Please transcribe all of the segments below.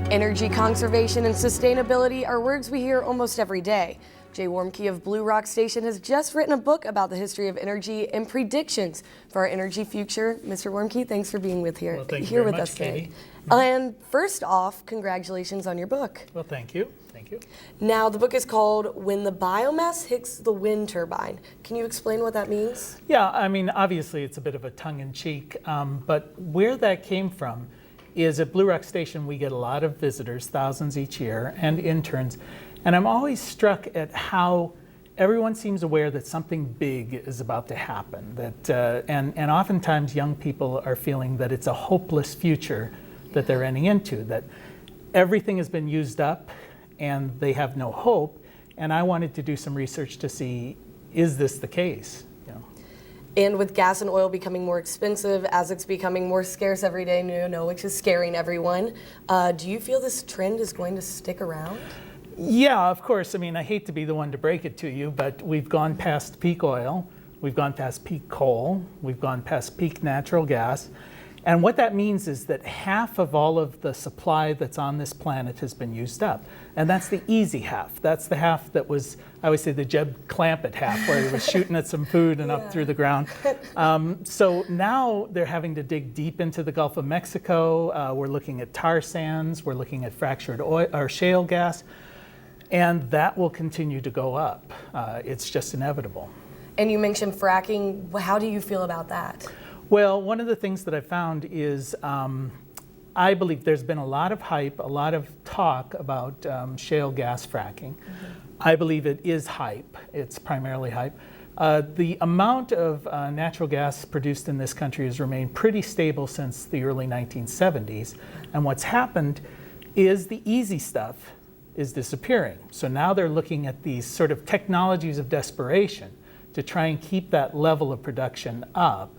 Energy conservation and sustainability are words we hear almost every day. Jay Warmke of Blue Rock Station has just written a book about the history of energy and predictions for our energy future. Mr. Warmke, thanks for being here with us today. And first off, congratulations on your book. Well, thank you. Thank you. Now, the book is called When the Biomass Hits the Wind Turbine. Can you explain what that means? Yeah, I mean, obviously it's a bit of a tongue-in-cheek, but where that came from is at Blue Rock Station we get a lot of visitors, thousands each year, and interns, and I'm always struck at how everyone seems aware that something big is about to happen, that, and oftentimes young people are feeling that it's a hopeless future that they're running into, that everything has been used up and they have no hope, and I wanted to do some research to see, is this the case? And with gas and oil becoming more expensive, as it's becoming more scarce every day, which is scaring everyone, do you feel this trend is going to stick around? Yeah, of course. I mean, I hate to be the one to break it to you, but we've gone past peak oil, we've gone past peak coal, we've gone past peak natural gas. And what that means is that half of all of the supply that's on this planet has been used up. And that's the easy half. That's the half that was, I always say, the Jeb Clampett half, where he was shooting at some food and up through the ground. So now they're having to dig deep into the Gulf of Mexico. We're looking at tar sands. We're looking at fractured oil or shale gas. And that will continue to go up. It's just inevitable. And you mentioned fracking. How do you feel about that? Well, one of the things that I found is I believe there's been a lot of hype, a lot of talk about shale gas fracking. I believe it is hype. It's primarily hype. The amount of natural gas produced in this country has remained pretty stable since the early 1970s. And what's happened is the easy stuff is disappearing. So now they're looking at these sort of technologies of desperation to try and keep that level of production up.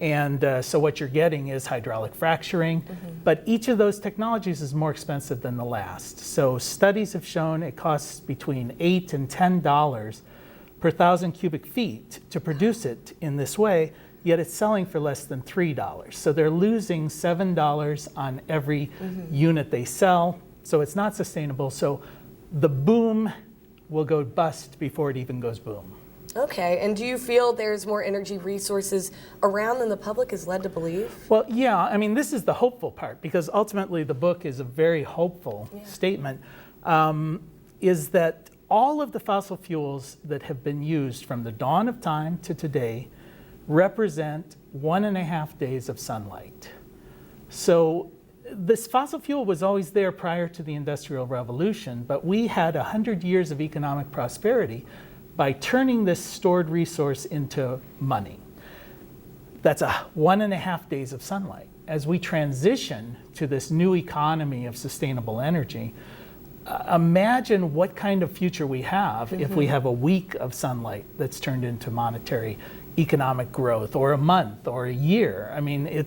And so what you're getting is hydraulic fracturing, but each of those technologies is more expensive than the last. So studies have shown it costs between $8 and $10 per 1,000 cubic feet to produce it in this way, yet it's selling for less than $3. So they're losing $7 on every unit they sell, so it's not sustainable. So the boom will go bust before it even goes boom. Okay, and do you feel there's more energy resources around than the public is led to believe? Well, yeah, I mean, this is the hopeful part, because ultimately the book is a very hopeful statement, is that all of the fossil fuels that have been used from the dawn of time to today represent 1.5 days of sunlight. So this fossil fuel was always there prior to the Industrial Revolution, but we had 100 years of economic prosperity by turning this stored resource into money. That's 1.5 days of sunlight. As we transition to this new economy of sustainable energy, imagine what kind of future we have if we have a week of sunlight that's turned into monetary economic growth, or a month, or a year. I mean, I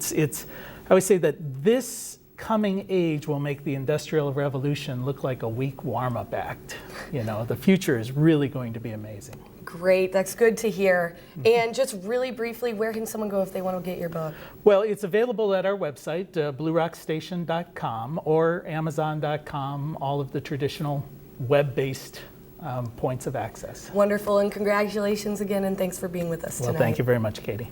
always say that this coming age will make the Industrial Revolution look like a weak warm-up act. The future is really going to be amazing. Great, that's good to hear. And just really briefly, where can someone go if they want to get your book? Well, it's available at our website, bluerockstation.com or amazon.com, all of the traditional web-based points of access. Wonderful, and congratulations again, and thanks for being with us tonight. Well, thank you very much, Katie.